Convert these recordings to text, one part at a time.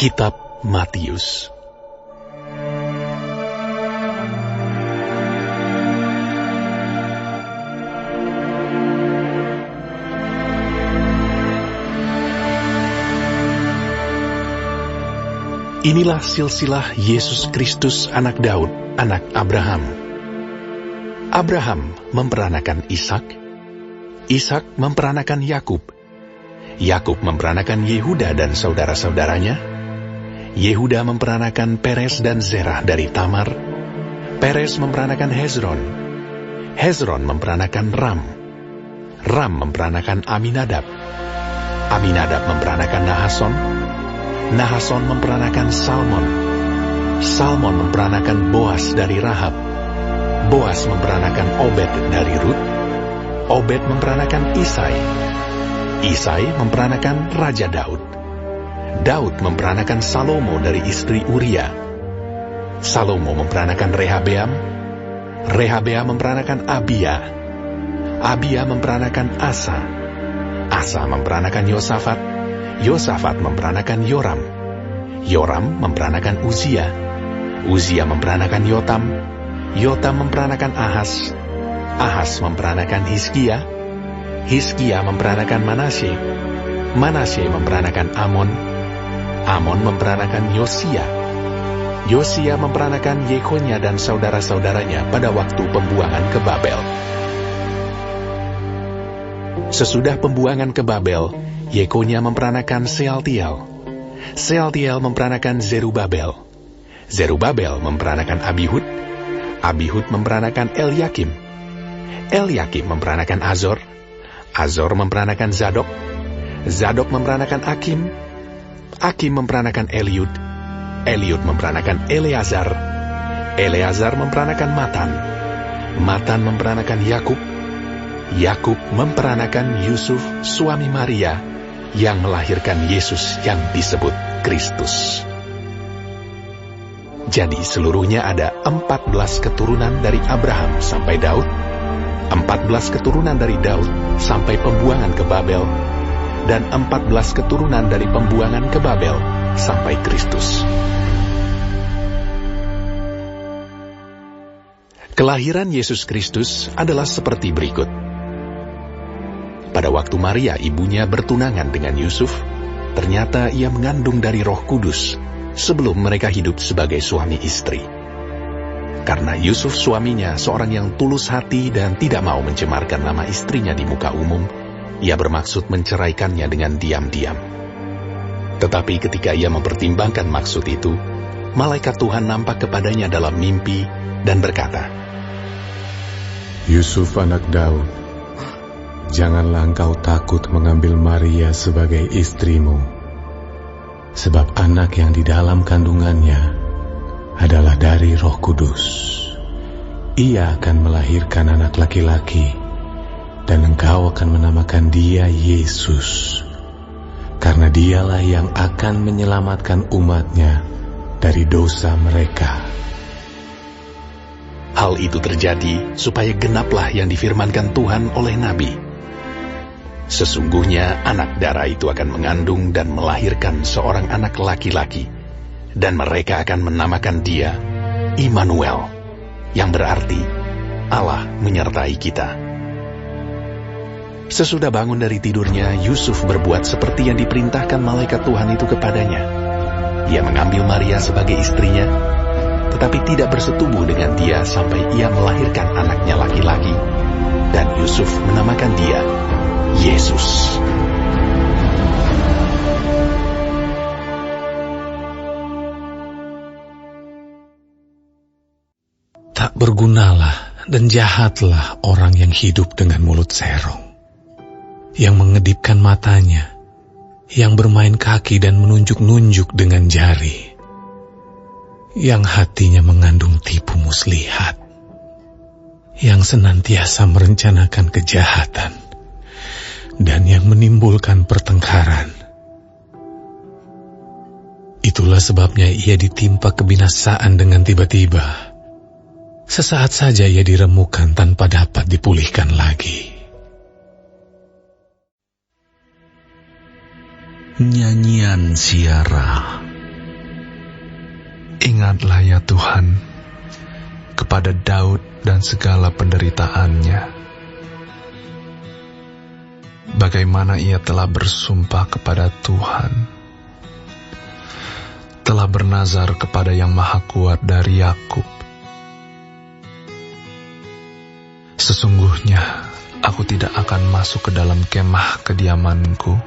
Kitab Matius. Inilah silsilah Yesus Kristus anak Daud, anak Abraham. Abraham memperanakan Ishak, Ishak memperanakan Yakub, Yakub memperanakan Yehuda dan saudara-saudaranya, Yehuda memperanakan Peres dan Zerah dari Tamar, Peres memperanakan Hezron, Hezron memperanakan Ram, Ram memperanakan Aminadab, Aminadab memperanakan Nahason, Nahason memperanakan Salmon, Salmon memperanakan Boas dari Rahab, Boas memperanakan Obed dari Rut, Obed memperanakan Isai, Isai memperanakan Raja Daud, Daud memperanakan Salomo dari istri Uria, Salomo memperanakan Rehabeam, Rehabeam memperanakan Abia, Abia memperanakan Asa, Asa memperanakan Yosafat, Yosafat memperanakan Yoram, Yoram memperanakan Uzia, Uzia memperanakan Yotam, Yotam memperanakan Ahas, Ahas memperanakan Hizkia, Hizkia memperanakan Manasye, Manasye memperanakan Amon, Amon memperanakan Yosia, Yosia memperanakan Yekonya dan saudara-saudaranya pada waktu pembuangan ke Babel. Sesudah pembuangan ke Babel, Yekonya memperanakan Sealtiel, Sealtiel memperanakan Zerubabel, Zerubabel memperanakan Abihud, Abihud memperanakan Eliakim, Eliakim memperanakan Azor, Azor memperanakan Zadok, Zadok memperanakan Akim, Akim memperanakan Eliud, Eliud memperanakan Eleazar, Eleazar memperanakan Matan, Matan memperanakan Yakub, Yakub memperanakan Yusuf suami Maria yang melahirkan Yesus yang disebut Kristus. Jadi seluruhnya ada 14 keturunan dari Abraham sampai Daud, 14 keturunan dari Daud sampai pembuangan ke Babel, dan 14 keturunan dari pembuangan ke Babel sampai Kristus. Kelahiran Yesus Kristus adalah seperti berikut. Pada waktu Maria ibunya bertunangan dengan Yusuf, ternyata ia mengandung dari Roh Kudus sebelum mereka hidup sebagai suami istri. Karena Yusuf suaminya seorang yang tulus hati dan tidak mau mencemarkan nama istrinya di muka umum, ia bermaksud menceraikannya dengan diam-diam. Tetapi ketika ia mempertimbangkan maksud itu, malaikat Tuhan nampak kepadanya dalam mimpi dan berkata, Yusuf anak Daud, janganlah engkau takut mengambil Maria sebagai istrimu, sebab anak yang di dalam kandungannya adalah dari Roh Kudus. Ia akan melahirkan anak laki-laki, dan engkau akan menamakan dia Yesus, karena dialah yang akan menyelamatkan umatnya dari dosa mereka. Hal itu terjadi supaya genaplah yang difirmankan Tuhan oleh Nabi. Sesungguhnya anak darah itu akan mengandung dan melahirkan seorang anak laki-laki, dan mereka akan menamakan dia Immanuel, yang berarti Allah menyertai kita. Sesudah bangun dari tidurnya, Yusuf berbuat seperti yang diperintahkan malaikat Tuhan itu kepadanya. Ia mengambil Maria sebagai istrinya, tetapi tidak bersetubuh dengan dia sampai ia melahirkan anaknya laki-laki, dan Yusuf menamakan dia Yesus. Tak bergunalah dan jahatlah orang yang hidup dengan mulut serong, yang mengedipkan matanya, yang bermain kaki dan menunjuk-nunjuk dengan jari, yang hatinya mengandung tipu muslihat, yang senantiasa merencanakan kejahatan, dan yang menimbulkan pertengkaran. Itulah sebabnya ia ditimpa kebinasaan dengan tiba-tiba. Sesaat saja ia diremukkan tanpa dapat dipulihkan lagi. Nyanyian Ziarah Ingatlah ya Tuhan, kepada Daud dan segala penderitaannya. Bagaimana ia telah bersumpah kepada Tuhan, telah bernazar kepada Yang Maha Kuat dari Yakub. Sesungguhnya aku tidak akan masuk ke dalam kemah kediamanku,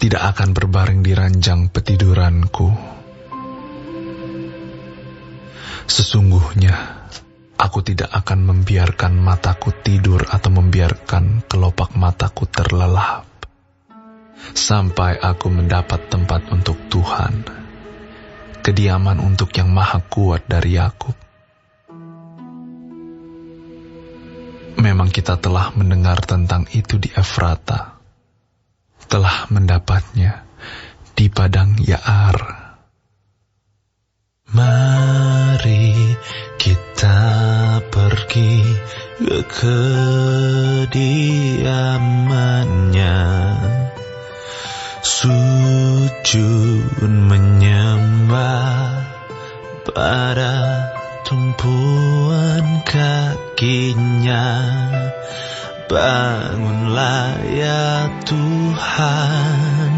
tidak akan berbaring di ranjang petiduranku. Sesungguhnya aku tidak akan membiarkan mataku tidur atau membiarkan kelopak mataku terlelap, sampai aku mendapat tempat untuk Tuhan, kediaman untuk Yang Maha Kuat dari Yakub. Memang kita telah mendengar tentang itu di Efrata, telah mendapatnya di padang Yaar. Mari kita pergi ke kediamannya, sujud menyembah pada tumpuan kakinya. Bangunlah ya Tuhan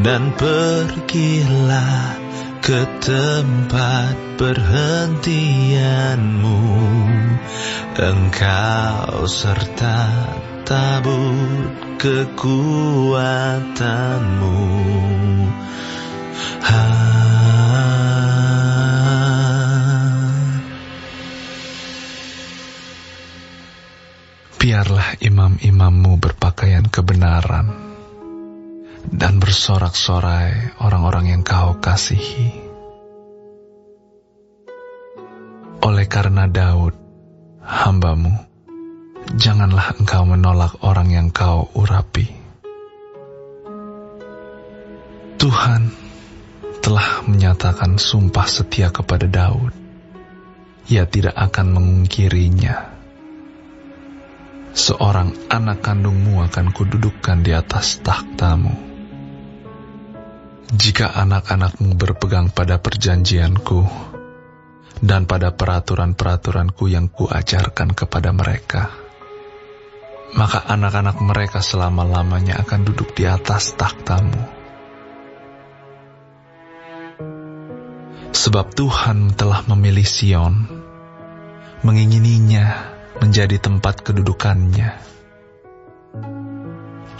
dan pergilah ke tempat perhentianmu. Engkau serta tabut kekuatanmu. Biarlah imam-imammu berpakaian kebenaran dan bersorak-sorai orang-orang yang kau kasihi. Oleh karena Daud, hambamu, janganlah engkau menolak orang yang kau urapi. Tuhan telah menyatakan sumpah setia kepada Daud. Ia tidak akan mengungkirinya. Seorang anak kandungmu akan kududukkan di atas takhtamu. Jika anak-anakmu berpegang pada perjanjianku dan pada peraturan-peraturanku yang kuajarkan kepada mereka, maka anak-anak mereka selama-lamanya akan duduk di atas takhtamu. Sebab Tuhan telah memilih Sion, mengingininya menjadi tempat kedudukannya.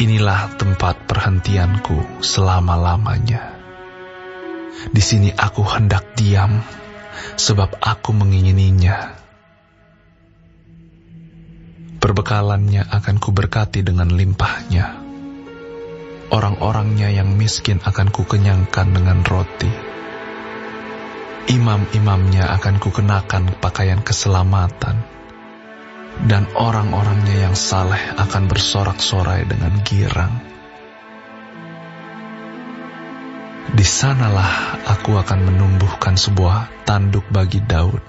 Inilah tempat perhentianku selama-lamanya. Di sini aku hendak diam, sebab aku mengingininya. Perbekalannya akan kuberkati dengan limpahnya. Orang-orangnya yang miskin akan kukenyangkan dengan roti. Imam-imamnya akan kukenakan pakaian keselamatan, dan orang-orangnya yang saleh akan bersorak-sorai dengan girang. Di sanalah aku akan menumbuhkan sebuah tanduk bagi Daud.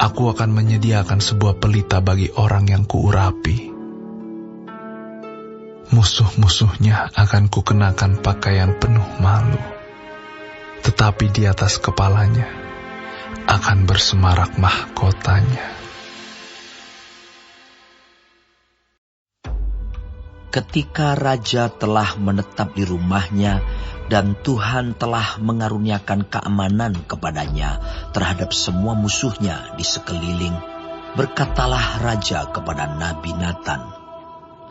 Aku akan menyediakan sebuah pelita bagi orang yang kuurapi. Musuh-musuhnya akan kukenakan pakaian penuh malu, tetapi di atas kepalanya akan bersemarak mahkotanya. Ketika raja telah menetap di rumahnya dan Tuhan telah mengaruniakan keamanan kepadanya terhadap semua musuhnya di sekeliling, berkatalah raja kepada Nabi Natan,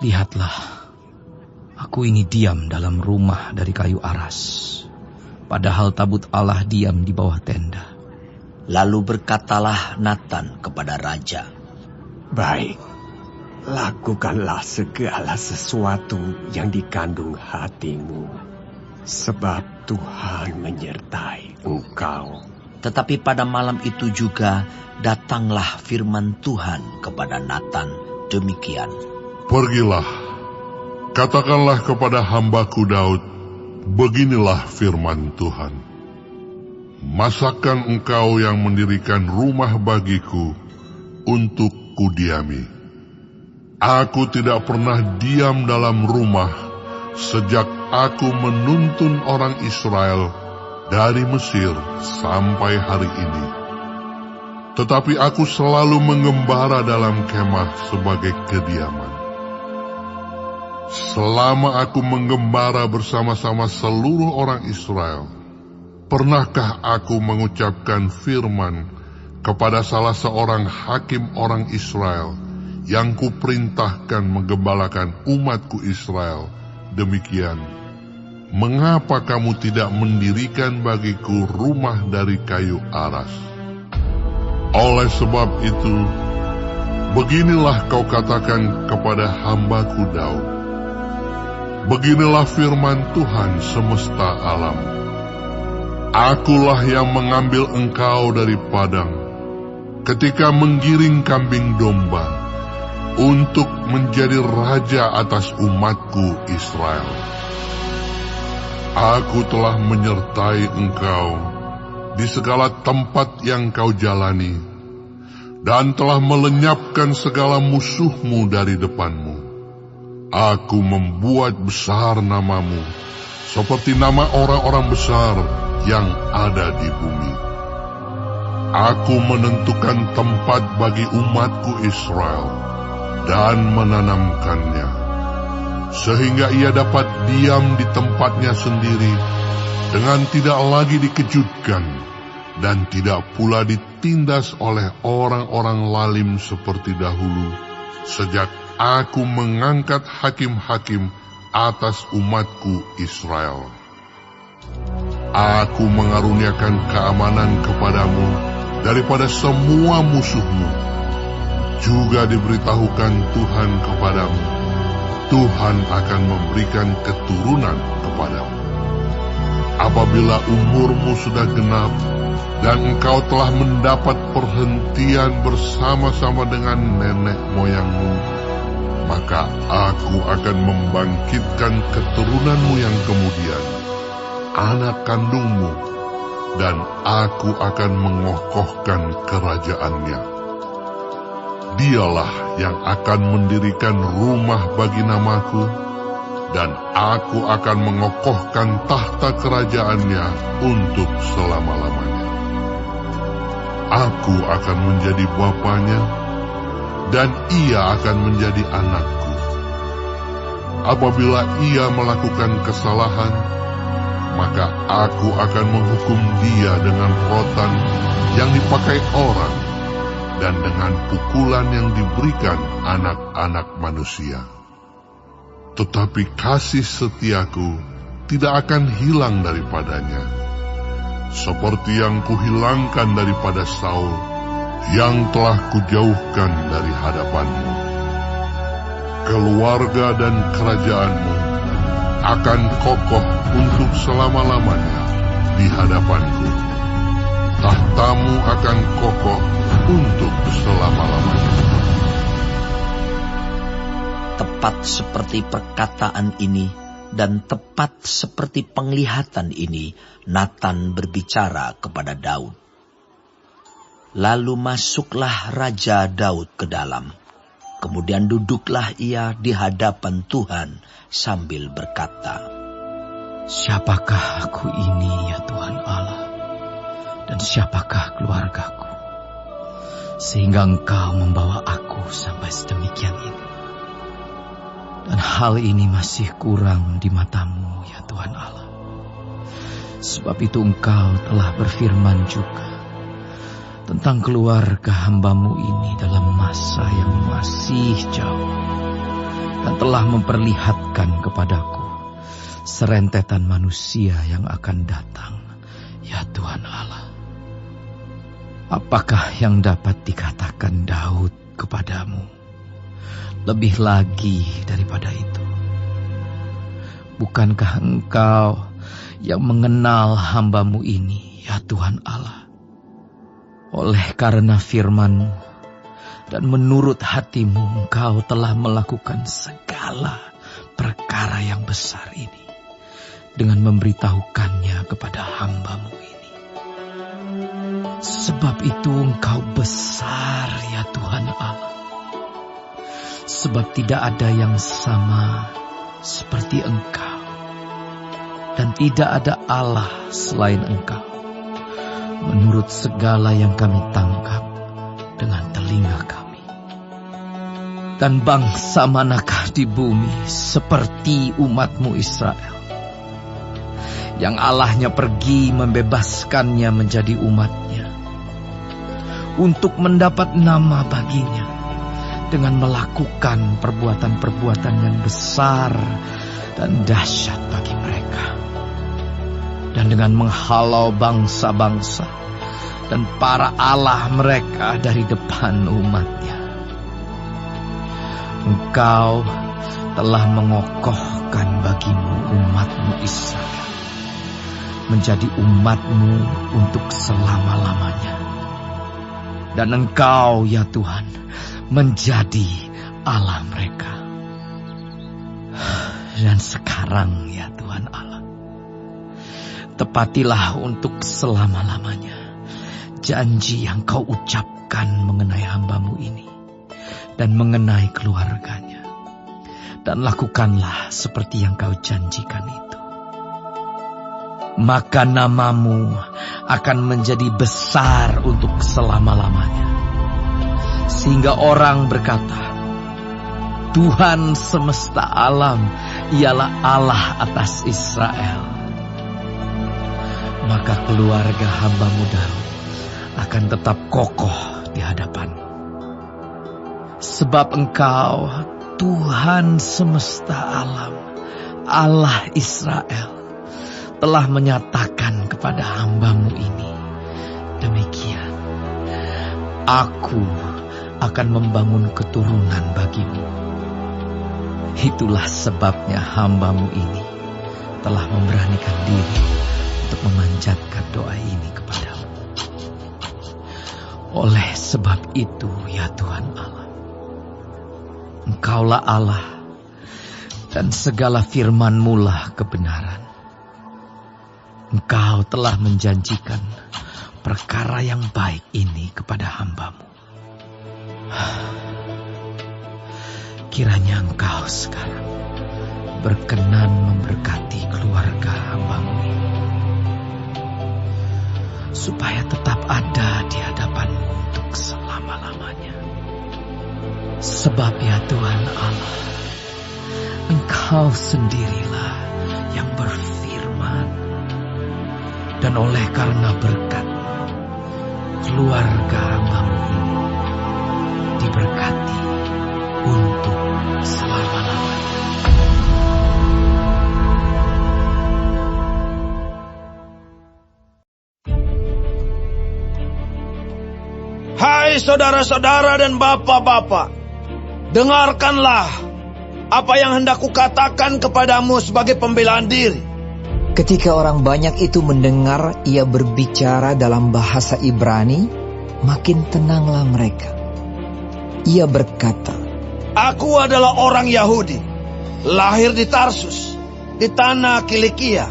"Lihatlah, aku ini diam dalam rumah dari kayu aras, padahal tabut Allah diam di bawah tenda." Lalu berkatalah Natan kepada raja, "Baik, lakukanlah segala sesuatu yang dikandung hatimu, sebab Tuhan menyertai engkau." Tetapi pada malam itu juga datanglah firman Tuhan kepada Natan demikian, "Pergilah, katakanlah kepada hambaku Daud, beginilah firman Tuhan. Masakan engkau yang mendirikan rumah bagiku untuk kudiami. Aku tidak pernah diam dalam rumah sejak aku menuntun orang Israel dari Mesir sampai hari ini. Tetapi aku selalu mengembara dalam kemah sebagai kediaman. Selama aku mengembara bersama-sama seluruh orang Israel, pernahkah aku mengucapkan firman kepada salah seorang hakim orang Israel yang kuperintahkan menggembalakan umatku Israel demikian, mengapa kamu tidak mendirikan bagiku rumah dari kayu aras? Oleh sebab itu, beginilah kau katakan kepada hambaku Daud. Beginilah firman Tuhan semesta alam. Akulah yang mengambil engkau dari padang, ketika menggiring kambing domba, untuk menjadi raja atas umatku Israel. Aku telah menyertai engkau di segala tempat yang kau jalani, dan telah melenyapkan segala musuhmu dari depanmu. Aku membuat besar namamu, seperti nama orang-orang besar yang ada di bumi. Aku menentukan tempat bagi umatku Israel, dan menanamkannya, sehingga ia dapat diam di tempatnya sendiri, dengan tidak lagi dikejutkan, dan tidak pula ditindas oleh orang-orang lalim seperti dahulu, sejak aku mengangkat hakim-hakim atas umatku Israel. Aku mengaruniakan keamanan kepadamu daripada semua musuhmu. Juga diberitahukan Tuhan kepadamu, Tuhan akan memberikan keturunan kepadamu. Apabila umurmu sudah genap, dan engkau telah mendapat perhentian bersama-sama dengan nenek moyangmu, maka aku akan membangkitkan keturunanmu yang kemudian, anak kandungmu, dan aku akan mengokohkan kerajaannya. Dialah yang akan mendirikan rumah bagi namaku, dan aku akan mengokohkan tahta kerajaannya untuk selama-lamanya. Aku akan menjadi bapanya, dan ia akan menjadi anakku. Apabila ia melakukan kesalahan, maka aku akan menghukum dia dengan rotan yang dipakai orang, dan dengan pukulan yang diberikan anak-anak manusia. Tetapi kasih setiaku tidak akan hilang daripadanya, seperti yang kuhilangkan daripada Saul, yang telah kujauhkan dari hadapanmu. Keluarga dan kerajaanmu akan kokoh untuk selama-lamanya di hadapanku. Tahtamu akan kokoh untuk selama-lamanya. Tepat seperti perkataan ini dan tepat seperti penglihatan ini, Natan berbicara kepada Daud. Lalu masuklah Raja Daud ke dalam. Kemudian duduklah ia di hadapan Tuhan sambil berkata, Siapakah aku ini, ya Tuhan Allah? Dan siapakah keluargaku, sehingga Engkau membawa aku sampai sedemikian ini? Dan hal ini masih kurang di mata-Mu, ya Tuhan Allah. Sebab itu Engkau telah berfirman juga tentang keluarga hamba-Mu ini dalam masa yang masih jauh, dan telah memperlihatkan kepadaku serentetan manusia yang akan datang, ya Tuhan Allah. Apakah yang dapat dikatakan Daud kepadamu lebih lagi daripada itu? Bukankah Engkau yang mengenal hamba-Mu ini, ya Tuhan Allah? Oleh karena firman-Mu dan menurut hati-Mu, Engkau telah melakukan segala perkara yang besar ini dengan memberitahukannya kepada hamba-Mu ini. Sebab itu Engkau besar, ya Tuhan Allah. Sebab tidak ada yang sama seperti Engkau. dan tidak ada Allah selain Engkau, menurut segala yang kami tangkap dengan telinga kami. Dan bangsa manakah di bumi seperti umat-Mu Israel, yang Allahnya pergi membebaskannya menjadi umat-Nya, untuk mendapat nama baginya, dengan melakukan perbuatan-perbuatan yang besar dan dahsyat bagi mereka, dan dengan menghalau bangsa-bangsa dan para allah mereka dari depan umat-Nya. Engkau telah mengokohkan bagimu umat-Mu Israel, menjadi umat-Mu untuk selama-lamanya. Dan Engkau, ya Tuhan, menjadi Allah mereka. Dan sekarang, ya Tuhan Allah, tepatilah untuk selama-lamanya janji yang Kau ucapkan mengenai hamba-Mu ini dan mengenai keluarganya. Dan lakukanlah seperti yang Kau janjikan itu. Maka nama-Mu akan menjadi besar untuk selama-lamanya, sehingga orang berkata, Tuhan semesta alam ialah Allah atas Israel. Maka keluarga hamba-Mu Daud akan tetap kokoh di hadapan-Mu. Sebab Engkau, Tuhan semesta alam, Allah Israel, telah menyatakan kepada hamba-Mu ini demikian, Aku akan membangun keturunan bagimu. Itulah sebabnya hamba-Mu ini telah memberanikan diri untuk memanjatkan doa ini kepadamu. Oleh sebab itu, ya Tuhan Allah, Engkaulah Allah, dan segala firman-Mu lah kebenaran. Engkau telah menjanjikan perkara yang baik ini kepada hamba-Mu. Kiranya Engkau sekarang berkenan memberkati keluarga hamba-Mu ini, supaya tetap ada di hadapan-Mu untuk selama-lamanya. Sebab ya Tuhan Allah, Engkau sendirilah yang berfirman, dan oleh karena berkat, keluarga hamba-Mu ini diberkati untuk selama-lamanya. Hai saudara-saudara dan bapak-bapak, dengarkanlah apa yang hendak kukatakan kepadamu sebagai pembelaan diri. Ketika orang banyak itu mendengar ia berbicara dalam bahasa Ibrani, makin tenanglah mereka. Ia berkata, Aku adalah orang Yahudi, lahir di Tarsus, di tanah Kilikia,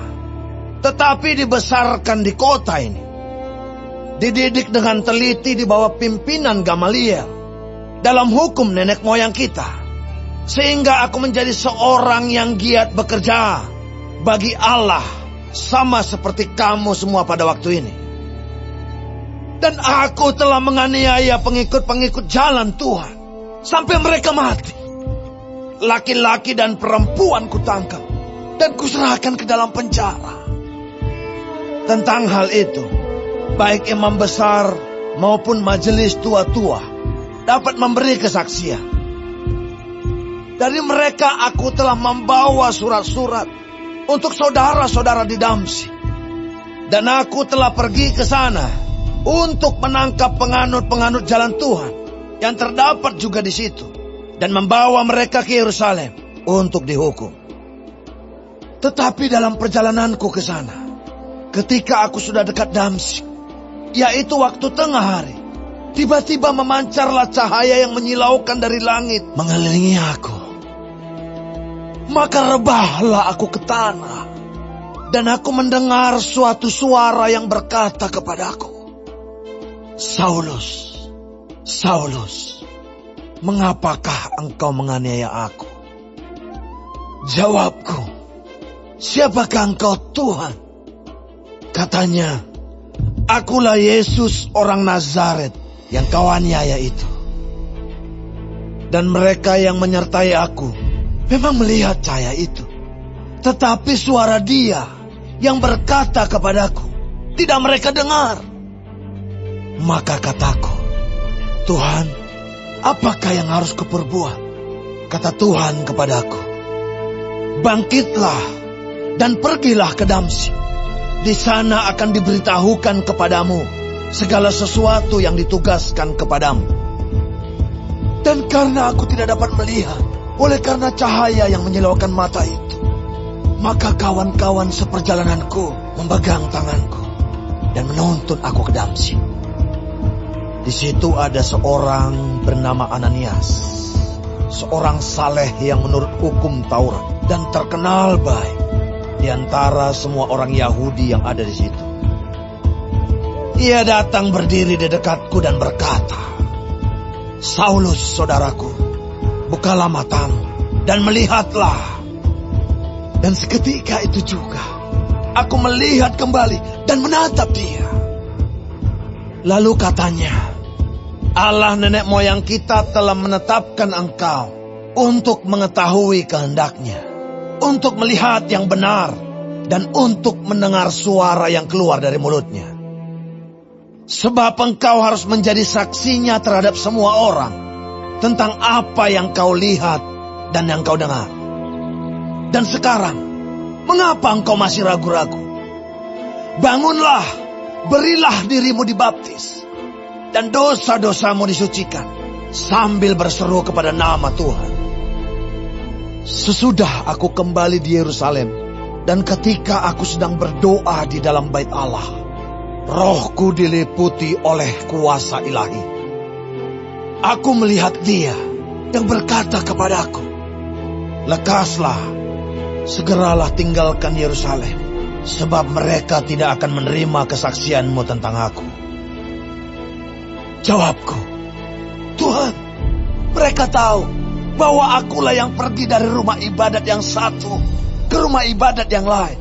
tetapi dibesarkan di kota ini. Dididik dengan teliti di bawah pimpinan Gamaliel, dalam hukum nenek moyang kita, sehingga aku menjadi seorang yang giat bekerja bagi Allah, sama seperti kamu semua pada waktu ini. Dan aku telah menganiaya pengikut-pengikut jalan Tuhan sampai mereka mati. Laki-laki dan perempuan kutangkap dan kuserahkan ke dalam penjara. Tentang hal itu, baik imam besar maupun majelis tua-tua dapat memberi kesaksian. Dari mereka aku telah membawa surat-surat untuk saudara-saudara di Damsyik. Dan aku telah pergi ke sana untuk menangkap penganut-penganut jalan Tuhan yang terdapat juga di situ, dan membawa mereka ke Yerusalem untuk dihukum. Tetapi dalam perjalananku ke sana, ketika aku sudah dekat Damsyik, yaitu waktu tengah hari, tiba-tiba memancarlah cahaya yang menyilaukan dari langit mengelilingi aku. Maka rebahlah aku ke tanah, dan aku mendengar suatu suara yang berkata kepadaku, Saulus, Saulus, mengapakah engkau menganiaya aku? Jawabku, "Siapakah engkau, Tuhan?" Katanya, "Akulah Yesus orang Nazaret yang kau aniaya itu." Dan mereka yang menyertai aku memang melihat cahaya itu. Tetapi suara Dia yang berkata kepadaku tidak mereka dengar. Maka kataku, "Tuhan, apakah yang harus kuperbuat?" Kata Tuhan kepadaku, "Bangkitlah dan pergilah ke Damsyik. Di sana akan diberitahukan kepadamu segala sesuatu yang ditugaskan kepadamu." Dan karena aku tidak dapat melihat, oleh karena cahaya yang menyilaukan mata itu, maka kawan-kawan seperjalananku memegang tanganku dan menuntun aku ke Damsyik. Di situ ada seorang bernama Ananias, seorang saleh yang menurut hukum Taurat dan terkenal baik di antara semua orang Yahudi yang ada di situ. Ia datang berdiri di dekatku dan berkata, "Saulus, saudaraku, bukalah matamu dan melihatlah." Dan seketika itu juga aku melihat kembali dan menatap dia. Lalu katanya, "Allah nenek moyang kita telah menetapkan engkau untuk mengetahui kehendak-Nya, untuk melihat yang benar, dan untuk mendengar suara yang keluar dari mulut-Nya. Sebab engkau harus menjadi saksinya terhadap semua orang tentang apa yang kau lihat dan yang kau dengar. Dan sekarang, mengapa engkau masih ragu-ragu? Bangunlah, berilah dirimu dibaptis, dan dosa-dosamu disucikan, sambil berseru kepada nama Tuhan." Sesudah aku kembali di Yerusalem, dan ketika aku sedang berdoa di dalam bait Allah, rohku diliputi oleh kuasa ilahi. Aku melihat Dia yang berkata kepadaku, "Lekaslah, segeralah tinggalkan Yerusalem, sebab mereka tidak akan menerima kesaksianmu tentang aku." Jawabku, "Tuhan, mereka tahu bahwa akulah yang pergi dari rumah ibadat yang satu ke rumah ibadat yang lain,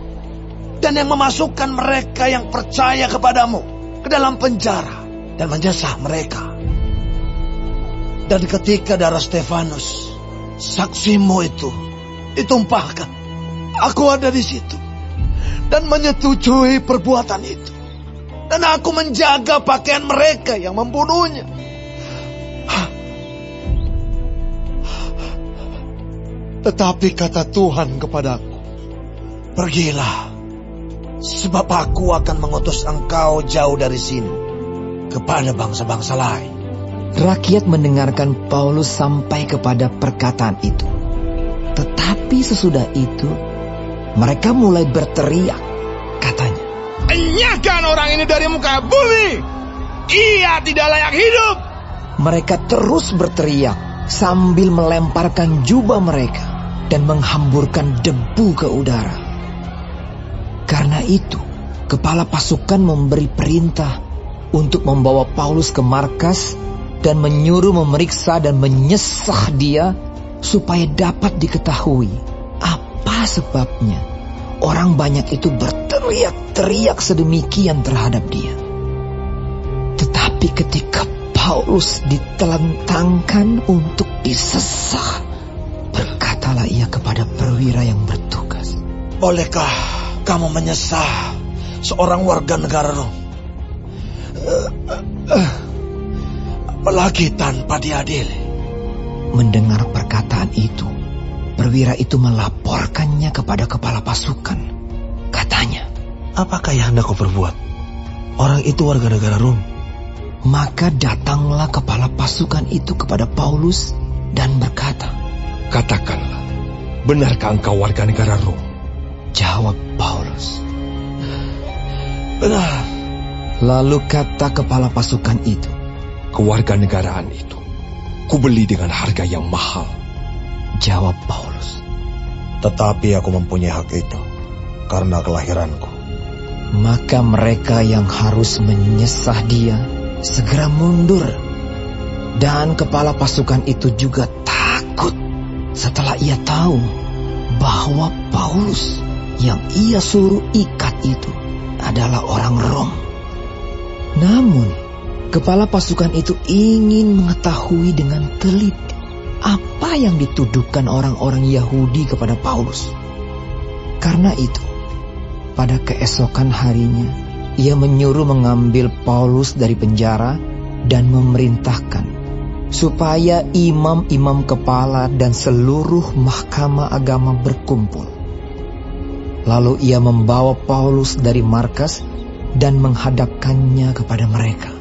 dan yang memasukkan mereka yang percaya kepadamu ke dalam penjara dan menyesah mereka. Dan ketika darah Stefanus, saksimu itu, ditumpahkan, aku ada di situ dan menyetujui perbuatan itu. Dan aku menjaga pakaian mereka yang membunuhnya. Tetapi kata Tuhan kepadaku, "Pergilah, sebab aku akan mengutus engkau jauh dari sini kepada bangsa-bangsa lain." Rakyat mendengarkan Paulus sampai kepada perkataan itu. Tetapi sesudah itu, mereka mulai berteriak, katanya, "Enyahkan orang ini dari muka bumi! Ia tidak layak hidup!" Mereka terus berteriak sambil melemparkan jubah mereka dan menghamburkan debu ke udara. Karena itu, kepala pasukan memberi perintah untuk membawa Paulus ke markas dan menyuruh memeriksa dan menyesah dia supaya dapat diketahui apa sebabnya orang banyak itu berteriak-teriak sedemikian terhadap dia. Tetapi ketika Paulus ditelentangkan untuk disesah, berkatalah ia kepada perwira yang bertugas, "Bolehkah kamu menyesah seorang warga negara Rom? Apalagi tanpa diadili." Mendengar perkataan itu, perwira itu melaporkannya kepada kepala pasukan. Katanya, "Apakah yang hendak kau perbuat? Orang itu warga negara Rom." Maka datanglah kepala pasukan itu kepada Paulus dan berkata, "Katakanlah, benarkah engkau warga negara Rom?" Jawab Paulus, "Benar." Lalu kata kepala pasukan itu, "Kewarganegaraan itu kubeli dengan harga yang mahal." Jawab Paulus, "Tetapi aku mempunyai hak itu karena kelahiranku." Maka mereka yang harus menyesah dia segera mundur. Dan kepala pasukan itu juga takut setelah ia tahu bahwa Paulus yang ia suruh ikat itu adalah orang Rom. Namun, kepala pasukan itu ingin mengetahui dengan teliti apa yang dituduhkan orang-orang Yahudi kepada Paulus. Karena itu, pada keesokan harinya, ia menyuruh mengambil Paulus dari penjara dan memerintahkan supaya imam-imam kepala dan seluruh mahkamah agama berkumpul. Lalu ia membawa Paulus dari markas dan menghadapkannya kepada mereka.